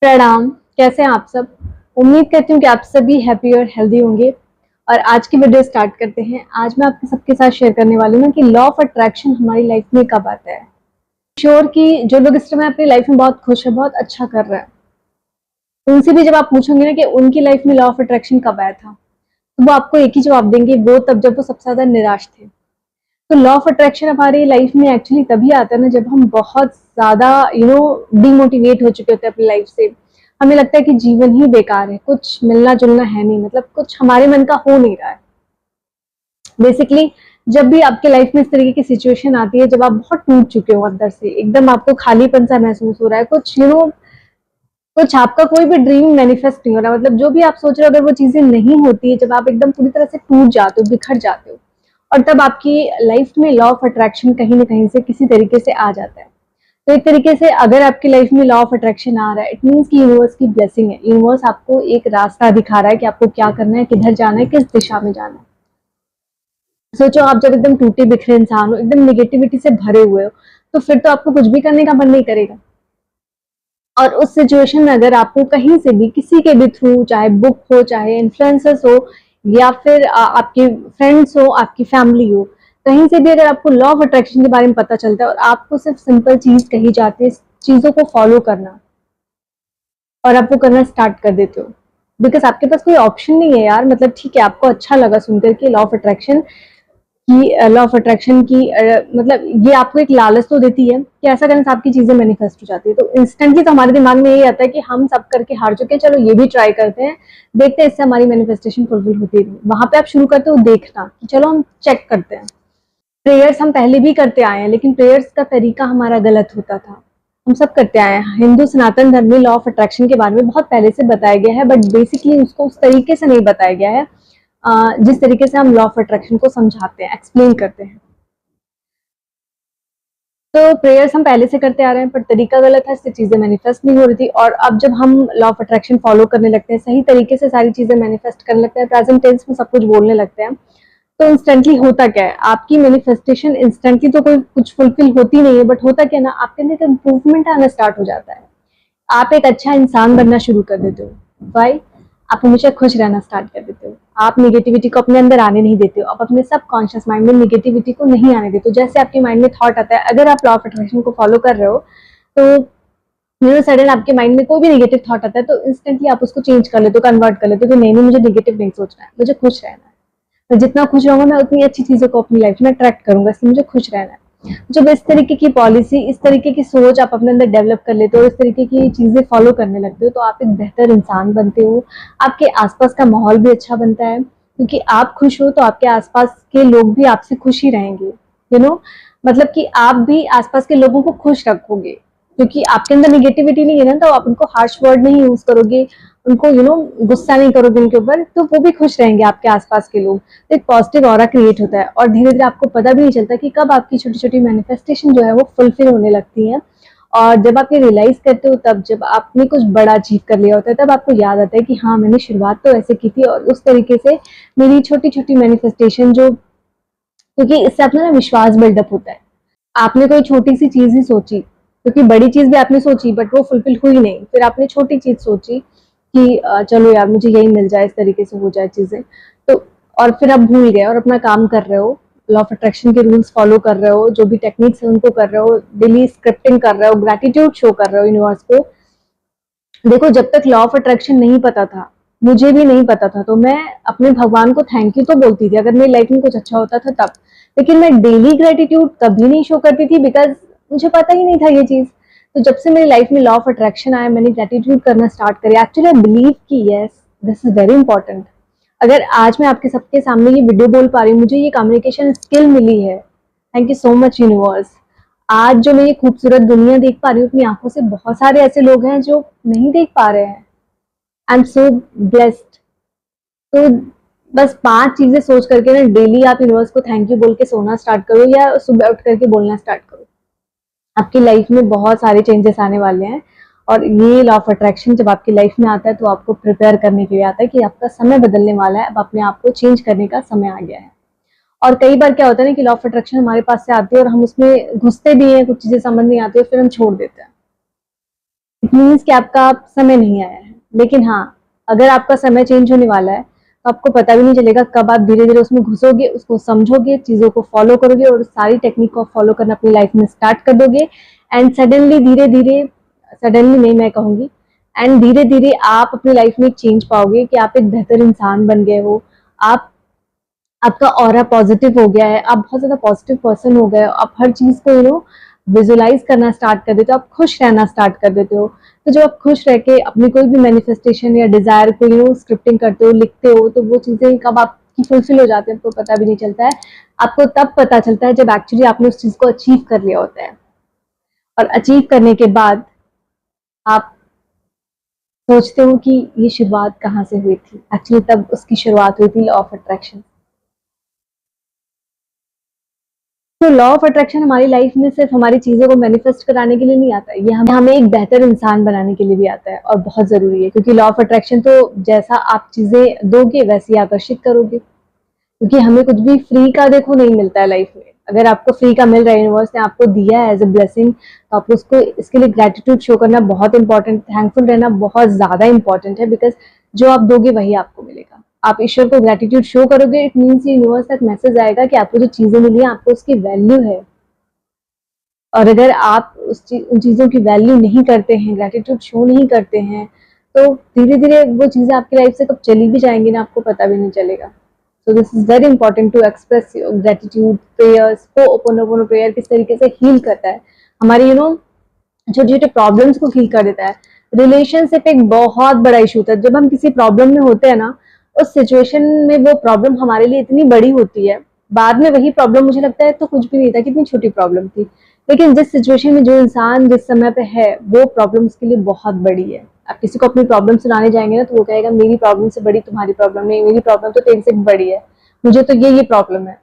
प्रणाम। कैसे हैं आप सब? उम्मीद करती हूँ कि आप सभी हैप्पी और हेल्दी होंगे। और आज की वीडियो स्टार्ट करते हैं। आज मैं आपके सबके साथ शेयर करने वाली हूँ कि लॉ ऑफ अट्रैक्शन हमारी लाइफ में कब आता है। श्योर कि जो लोग इस समय अपनी लाइफ में बहुत खुश है, बहुत अच्छा कर रहे हैं, उनसे भी जब आप पूछोगे ना कि उनकी लाइफ में लॉ ऑफ अट्रैक्शन कब आया था, तो वो आपको एक ही जवाब देंगे, वो तब जब वो सबसे ज्यादा निराश थे। तो लॉ ऑफ अट्रैक्शन हमारी लाइफ में एक्चुअली तभी आता है ना, जब हम बहुत ज्यादा डिमोटिवेट हो चुके होते हैं अपनी लाइफ से। हमें लगता है कि जीवन ही बेकार है, कुछ मिलना जुलना है नहीं, मतलब कुछ हमारे मन का हो नहीं रहा है। बेसिकली जब भी आपके लाइफ में इस तरीके की सिचुएशन आती है, जब आप बहुत टूट चुके हो अंदर से, एकदम आपको खालीपन सा महसूस हो रहा है, कुछ कुछ आपका कोई भी ड्रीम मैनिफेस्ट नहीं हो रहा, मतलब जो भी आप सोच रहे हो अगर वो चीजें नहीं होती है, जब आप एकदम पूरी तरह से टूट जाते हो, बिखर जाते हो, और तब आपकी लाइफ में लॉ ऑफ अट्रैक्शन कहीं ना कहीं से किसी तरीके से आ जाता है। तो एक तरीके से अगर आपकी लाइफ में लॉ ऑफ अट्रैक्शन आ रहा है, इट मीन्स कि यूनिवर्स की ब्लेसिंग है। यूनिवर्स आपको एक रास्ता दिखा रहा है कि आपको क्या करना है, किधर जाना है, किस दिशा में जाना है। सोचो आप जब एकदम टूटे बिखरे इंसान हो, एकदम निगेटिविटी से भरे हुए हो, तो फिर तो आपको कुछ भी करने का मन नहीं करेगा। और उस सिचुएशन में अगर आपको कहीं से भी किसी के भी थ्रू, चाहे बुक हो, चाहे इन्फ्लुएंसर्स हो, या फिर आपके फ्रेंड्स हो, आपकी फैमिली हो, कहीं से भी अगर आपको लॉ ऑफ अट्रैक्शन के बारे में पता चलता है और आपको सिर्फ सिंपल चीज कही जाती है, चीजों को फॉलो करना, और आप वो करना स्टार्ट कर देते हो, बिकॉज आपके पास कोई ऑप्शन नहीं है यार। मतलब ठीक है, आपको अच्छा लगा सुनकर कि लॉ ऑफ अट्रैक्शन की मतलब ये आपको एक लालच तो देती है कि ऐसा करने से आपकी चीजें मैनिफेस्ट हो जाती है। तो इंस्टेंटली तो हमारे दिमाग में यही आता है कि हम सब करके हार चुके हैं, चलो ये भी ट्राई करते हैं, देखते हैं इससे हमारी मैनिफेस्टेशन फुलफिल होती है। वहां पे आप शुरू करते हो देखना कि चलो हम चेक करते हैं। प्रेयर्स हम पहले भी करते आए हैं, लेकिन प्रेयर्स का तरीका हमारा गलत होता था। हम सब करते आए हैं। हिंदू सनातन धर्म में लॉ ऑफ अट्रैक्शन के बारे में बहुत पहले से बताया गया है, बट बेसिकली उसको उस तरीके से नहीं बताया गया है जिस तरीके से हम लॉ ऑफ अट्रैक्शन को समझाते हैं, एक्सप्लेन करते हैं। तो प्रेयर्स हम पहले से करते आ रहे हैं, पर तरीका गलत है, इससे चीजें मैनिफेस्ट नहीं हो रही थी। और अब जब हम लॉ ऑफ अट्रैक्शन फॉलो करने लगते हैं, सही तरीके से सारी चीजें मैनिफेस्ट करने लगते हैं, प्रेजेंट टेंस में सब कुछ बोलने लगते हैं, तो इंस्टेंटली होता क्या है, आपकी मैनिफेस्टेशन इंस्टेंटली तो कोई कुछ फुलफिल होती नहीं है, बट होता क्या ना, आपके अंदर एक इंप्रूवमेंट आना स्टार्ट हो जाता है। आप एक अच्छा इंसान बनना शुरू कर देते हो। वाई? आप हमेशा खुश रहना स्टार्ट कर देते हो। आप नेगेटिविटी को अपने अंदर आने नहीं देते हो। आप अपने सबकॉन्शियस माइंड में नेगेटिविटी को नहीं आने देते हो। जैसे आपके माइंड में थॉट आता है, अगर आप लॉ ऑफ अट्रैक्शन को फॉलो कर रहे हो, तो सडन आपके माइंड में कोई भी नेगेटिव थॉट आता है, तो इंस्टेंटली आप उसको चेंज कर लेते हो, कन्वर्ट कर लेते हो कि नहीं नहीं, मुझे नेगेटिव नहीं सोचना है, मुझे खुश रहना है। तो जितना खुश रहूंगा मैं, उतनी अच्छी चीजों को अपनी लाइफ में अट्रैक्ट करूंगा, इसलिए मुझे खुश रहना है। जब इस तरीके की पॉलिसी, इस तरीके की सोच आप अपने अंदर डेवलप कर लेते हो, इस तरीके की चीजें फॉलो करने लगते हो, तो आप एक बेहतर इंसान बनते हो। आपके आसपास का माहौल भी अच्छा बनता है, क्योंकि आप खुश हो तो आपके आसपास के लोग भी आपसे खुश ही रहेंगे। मतलब कि आप भी आसपास के लोगों को खुश रखोगे, क्योंकि आपके अंदर निगेटिविटी नहीं है ना, तो आप उनको हार्श वर्ड नहीं यूज करोगे, उनको गुस्सा नहीं करोगे उनके ऊपर, तो वो भी खुश रहेंगे आपके आसपास के लोग। तो एक पॉजिटिव ऑरा क्रिएट होता है, और धीरे धीरे आपको पता भी नहीं चलता कि कब आपकी छोटी छोटी मैनिफेस्टेशन जो है वो फुलफिल होने लगती है। और जब आप ये रियलाइज करते हो, तब जब आपने कुछ बड़ा अचीव कर लिया होता है, तब आपको याद आता है कि हाँ, मैंने शुरुआत तो ऐसे की थी, और उस तरीके से मेरी छोटी छोटी मैनिफेस्टेशन जो, क्योंकि इससे अपना ना विश्वास बिल्डअप होता है। आपने कोई छोटी सी चीज ही सोची, क्योंकि बड़ी चीज भी आपने सोची बट वो फुलफिल हुई नहीं, फिर आपने छोटी चीज सोची कि चलो यार मुझे यही मिल जाए, इस तरीके से हो जाए चीजें, तो और फिर आप भूल गए और अपना काम कर रहे हो, लॉ ऑफ अट्रैक्शन के रूल्स फॉलो कर रहे हो, जो भी टेक्निक्स है उनको कर रहे हो, डेली स्क्रिप्टिंग कर रहे हो, ग्रेटिट्यूड शो कर रहे हो यूनिवर्स को। देखो, जब तक लॉ ऑफ अट्रैक्शन नहीं पता था, मुझे भी नहीं पता था, तो मैं अपने भगवान को थैंक यू तो बोलती थी अगर मेरी लाइफ में कुछ अच्छा होता था तब, लेकिन मैं डेली ग्रेटिट्यूड कभी नहीं शो करती थी, बिकॉज मुझे पता ही नहीं था ये चीज। तो जब से मेरी लाइफ में लॉ ऑफ अट्रैक्शन आया, मैंने ग्रेटिट्यूड करना स्टार्ट करी। एक्चुअली आई बिलीव कि yes, this is very important. अगर आज मैं आपके सबके सामने ये वीडियो बोल पा रही हूँ, मुझे ये कम्युनिकेशन स्किल मिली है, thank you so much universe. आज जो मैं ये खूबसूरत दुनिया देख पा रही हूँ अपनी आंखों से, बहुत सारे ऐसे लोग हैं जो नहीं देख पा रहे हैं। I am so blessed. तो बस 5 चीजें सोच करके ना, डेली आप यूनिवर्स को थैंक यू बोल के सोना स्टार्ट करो, या सुबह उठ करके बोलना स्टार्ट करो। आपकी लाइफ में बहुत सारे चेंजेस आने वाले हैं। और ये लॉ ऑफ अट्रैक्शन जब आपकी लाइफ में आता है, तो आपको प्रिपेयर करने के लिए आता है कि आपका समय बदलने वाला है, अब अपने आप को चेंज करने का समय आ गया है। और कई बार क्या होता है ना कि लॉ ऑफ अट्रैक्शन हमारे पास से आती है और हम उसमें घुसते भी हैं, कुछ चीजें समझ नहीं आती है, फिर हम छोड़ देते हैं। इट मीन्स कि आपका समय नहीं आया है। लेकिन हाँ, अगर आपका समय चेंज होने वाला है तो आपको पता भी नहीं चलेगा कब आप धीरे धीरे उसमें घुसोगे, उसको समझोगे, चीज़ों को फॉलो करोगे और सारी टेक्निक को फॉलो करना अपनी लाइफ में स्टार्ट कर दोगे। एंड सडनली धीरे धीरे, सडनली नहीं मैं कहूँगी, एंड धीरे धीरे आप अपनी लाइफ में एक चेंज पाओगे कि आप एक बेहतर इंसान बन गए हो। आप आपका ऑरा पॉजिटिव हो गया है, आप बहुत ज़्यादा पॉजिटिव पर्सन हो गए हो, आप हर चीज़ को विजुलाइज करना स्टार्ट कर देते हो, आप खुश रहना स्टार्ट कर देते हो। तो जब आप खुश रह के अपनी कोई भी मैनिफेस्टेशन या डिज़ायर को स्क्रिप्टिंग करते हो, लिखते हो, तो वो चीज़ें कब आपकी फुलफिल हो जाती है आपको पता भी नहीं चलता है। आपको तब पता चलता है जब एक्चुअली आपने उस चीज़ को अचीव कर लिया होता है। और अचीव करने के बाद आप सोचते हो कि ये शुरुआत कहाँ से हुई थी। एक्चुअली तब उसकी शुरुआत हुई थी लॉ ऑफ अट्रैक्शन। तो लॉ ऑफ अट्रैक्शन हमारी लाइफ में सिर्फ हमारी चीज़ों को मैनिफेस्ट कराने के लिए नहीं आता है, ये हमें एक बेहतर इंसान बनाने के लिए भी आता है और बहुत ज़रूरी है। क्योंकि लॉ ऑफ अट्रैक्शन तो जैसा आप चीज़ें दोगे वैसे ही आकर्षित करोगे। क्योंकि हमें कुछ भी फ्री का देखो नहीं मिलता है लाइफ में। अगर आपको फ्री का मिल रहा है, यूनिवर्स ने आपको दिया है एज अ ब्लेसिंग, तो आपको उसको इसके लिए ग्रेटिट्यूड शो करना बहुत इंपॉर्टेंट, थैंकफुल रहना बहुत ज़्यादा इंपॉर्टेंट है। बिकॉज जो आप दोगे वही आपको मिलेगा। आप ईश्वर को ग्रेटिट्यूड शो करोगे, इट मीन्स यूनिवर्स तक मैसेज आएगा कि आपको जो चीज़ें मिली है आपको उसकी वैल्यू है। और अगर आप उन चीज़ों की वैल्यू नहीं करते हैं, ग्रेटिट्यूड शो नहीं करते हैं, तो धीरे धीरे वो चीज़ें आपकी लाइफ से कब चली भी जाएंगी ना, आपको पता भी नहीं चलेगा। So this is very important to express your gratitude, prayers, Ho'oponopono prayer किस तरीके से हील करता है हमारी छोटे छोटे प्रॉब्लम्स को हील कर देता है। रिलेशनशिप एक बहुत बड़ा इशू था। जब हम किसी प्रॉब्लम में होते हैं ना, उस सिचुएशन में वो प्रॉब्लम हमारे लिए इतनी बड़ी होती है, बाद में वही प्रॉब्लम मुझे लगता है तो कुछ भी नहीं था, कितनी छोटी प्रॉब्लम थी। लेकिन जिस सिचुएशन में जो इंसान जिस समय पे है, वो प्रॉब्लम उसके लिए बहुत बड़ी है। आप किसी को अपनी प्रॉब्लम सुनाने जाएंगे ना, तो वो कहेगा मेरी प्रॉब्लम से बड़ी तुम्हारी प्रॉब्लम नहीं, मेरी प्रॉब्लम तो तेरे से भी बड़ी है, मुझे तो ये प्रॉब्लम है।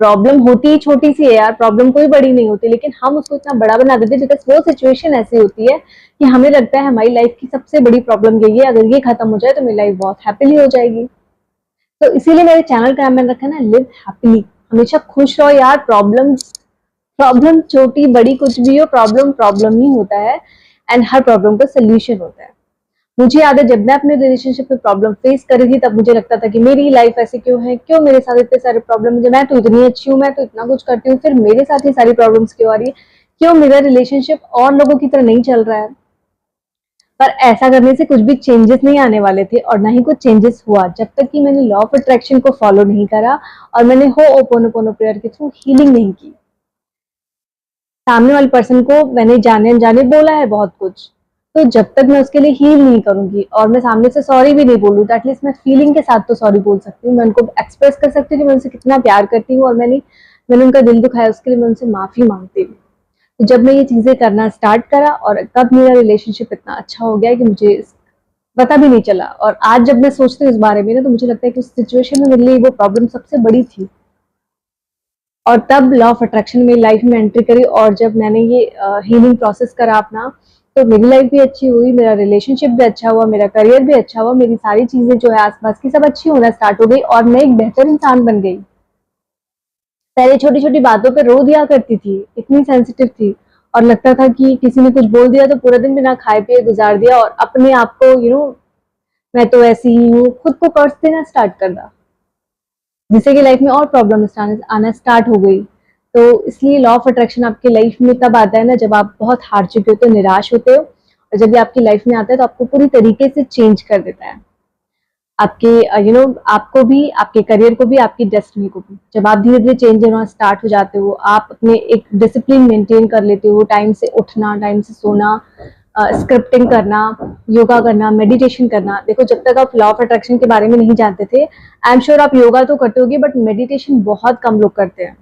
प्रॉब्लम होती ही छोटी सी है यार, प्रॉब्लम कोई बड़ी नहीं होती, लेकिन हम उसको इतना बड़ा बना देते हैं बिकॉज वो सिचुएशन ऐसी होती है कि हमें लगता है हमारी लाइफ की सबसे बड़ी प्रॉब्लम यही है, अगर ये खत्म हो जाए तो मेरी लाइफ बहुत हैप्पीली हो जाएगी। तो इसीलिए मेरे चैनल का नाम मैंने रखा ना, लिव हैप्पीली। हमेशा खुश रहो यार। प्रॉब्लम प्रॉब्लम छोटी बड़ी कुछ भी हो, प्रॉब्लम प्रॉब्लम ही होता है एंड हर प्रॉब्लम का सोल्यूशन होता है। मुझे याद है जब मैं अपने रिलेशनशिप में प्रॉब्लम फेस कर रही थी, तब मुझे लगता था कि मेरी ही लाइफ ऐसी क्यों है, क्यों मेरे साथ इतने सारे प्रॉब्लम है, मैं तो इतनी अच्छी हूँ, मैं तो इतना कुछ करती हूँ, फिर मेरे साथ ही सारी प्रॉब्लम्स क्यों आ रही है, क्यों मेरा रिलेशनशिप और लोगों की तरह नहीं चल रहा है। पर ऐसा करने से कुछ भी चेंजेस नहीं आने वाले थे और ना ही कुछ चेंजेस हुआ जब तक कि मैंने लॉ ऑफ अट्रैक्शन को फॉलो नहीं करा और मैंने हो'ओपोनोपोनो प्रेयर के थ्रू हीलिंग नहीं की। सामने वाले पर्सन को मैंने जाने अनजाने बोला है बहुत कुछ, तो जब तक मैं उसके लिए हील नहीं करूंगी और मैं सामने से सॉरी भी नहीं बोलूँ, तो एटलीस्ट मैं फीलिंग के साथ तो सॉरी बोल सकती हूँ। मैं उनको एक्सप्रेस कर सकती हूँ कि मैं उनसे कितना प्यार करती हूँ और मैंने उनका दिल दुखाया, उसके लिए मैं उनसे माफी मांगती हूँ। तो जब मैं ये चीजें करना स्टार्ट करा और तब मेरा रिलेशनशिप इतना अच्छा हो गया कि मुझे पता भी नहीं चला। और आज जब मैं सोचती हूँ इस बारे में ना, तो मुझे लगता है कि उस सिचुएशन में मेरे लिए वो प्रॉब्लम सबसे बड़ी थी। और तब लॉ ऑफ अट्रैक्शन में लाइफ में एंट्री करी और जब मैंने ये हीलिंग प्रोसेस करा अपना, तो मेरी लाइफ भी अच्छी हुई, मेरा रिलेशनशिप भी अच्छा हुआ, मेरा करियर भी अच्छा हुआ, मेरी सारी चीजें जो है आसपास की सब अच्छी होना स्टार्ट हो गई और मैं एक बेहतर इंसान बन गई। पहले छोटी छोटी बातों पे रो दिया करती थी, इतनी सेंसिटिव थी और लगता था कि किसी ने कुछ बोल दिया तो पूरा दिन बिना खाए पिए गुजार दिया और अपने आप को मैं तो ऐसी ही हूँ, खुद को कर्ज देना स्टार्ट कर दिया, जिससे कि लाइफ में और प्रॉब्लम आना स्टार्ट हो गई। तो इसलिए लॉ ऑफ अट्रैक्शन आपकी लाइफ में तब आता है ना, जब आप बहुत हार चुके होते हो, निराश होते हो, और जब ये आपकी लाइफ में आता है तो आपको पूरी तरीके से चेंज कर देता है। आपके आपको भी, आपके करियर को भी, आपकी डेस्टिनी को भी। जब आप धीरे धीरे चेंज होना स्टार्ट हो जाते हो, आप अपने एक डिसिप्लिन मेंटेन कर लेते हो, टाइम से उठना, टाइम से सोना, स्क्रिप्टिंग करना, योगा करना, मेडिटेशन करना। देखो, जब तक आप लॉ ऑफ अट्रैक्शन के बारे में नहीं जानते थे, आई एम श्योर आप योगा तो करते होगे, बट मेडिटेशन बहुत कम लोग करते हैं।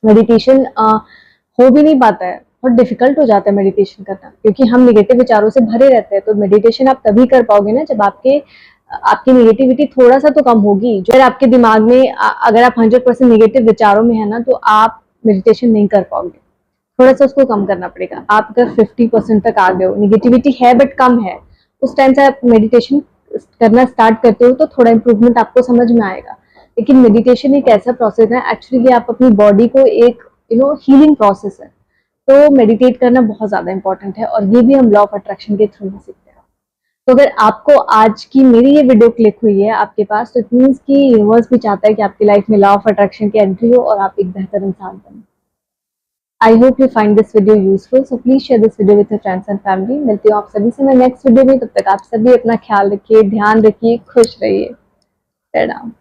मेडिटेशन हो भी नहीं पाता है, बहुत डिफिकल्ट हो जाता है मेडिटेशन करना, क्योंकि हम निगेटिव विचारों से भरे रहते हैं। तो मेडिटेशन आप तभी कर पाओगे ना जब आपकी नेगेटिविटी थोड़ा सा तो कम होगी। जो आपके दिमाग में अगर आप 100% नेगेटिव विचारों में है ना, तो आप मेडिटेशन नहीं कर पाओगे। थोड़ा सा उसको कम करना पड़ेगा। आप अगर 50% तक आ गए हो, नेगेटिविटी है बट कम है, उस टाइम से आप मेडिटेशन करना स्टार्ट करते हो तो थोड़ा इंप्रूवमेंट आपको समझ में आएगा। लेकिन मेडिटेशन एक ऐसा प्रोसेस है, एक्चुअली आप अपनी बॉडी को एक हीलिंग प्रोसेस है। तो मेडिटेट करना बहुत ज़्यादा इंपॉर्टेंट है और ये भी हम लॉ ऑफ अट्रैक्शन के थ्रू ही सीखते हैं। तो अगर आपको आज की मेरी ये वीडियो क्लिक हुई है आपके पास, तो इट मीन्स कि यूनिवर्स भी चाहता है कि आपकी लाइफ में लॉ ऑफ अट्रैक्शन की एंट्री हो और आप एक बेहतर इंसान बने। I hope you find this video useful, so please share this video with your friends and family. मिलती हूँ आप सभी से मैं नेक्स्ट वीडियो में, तब तक आप सभी अपना ख्याल रखिए, ध्यान रखिए, खुश रहिए। प्रणाम।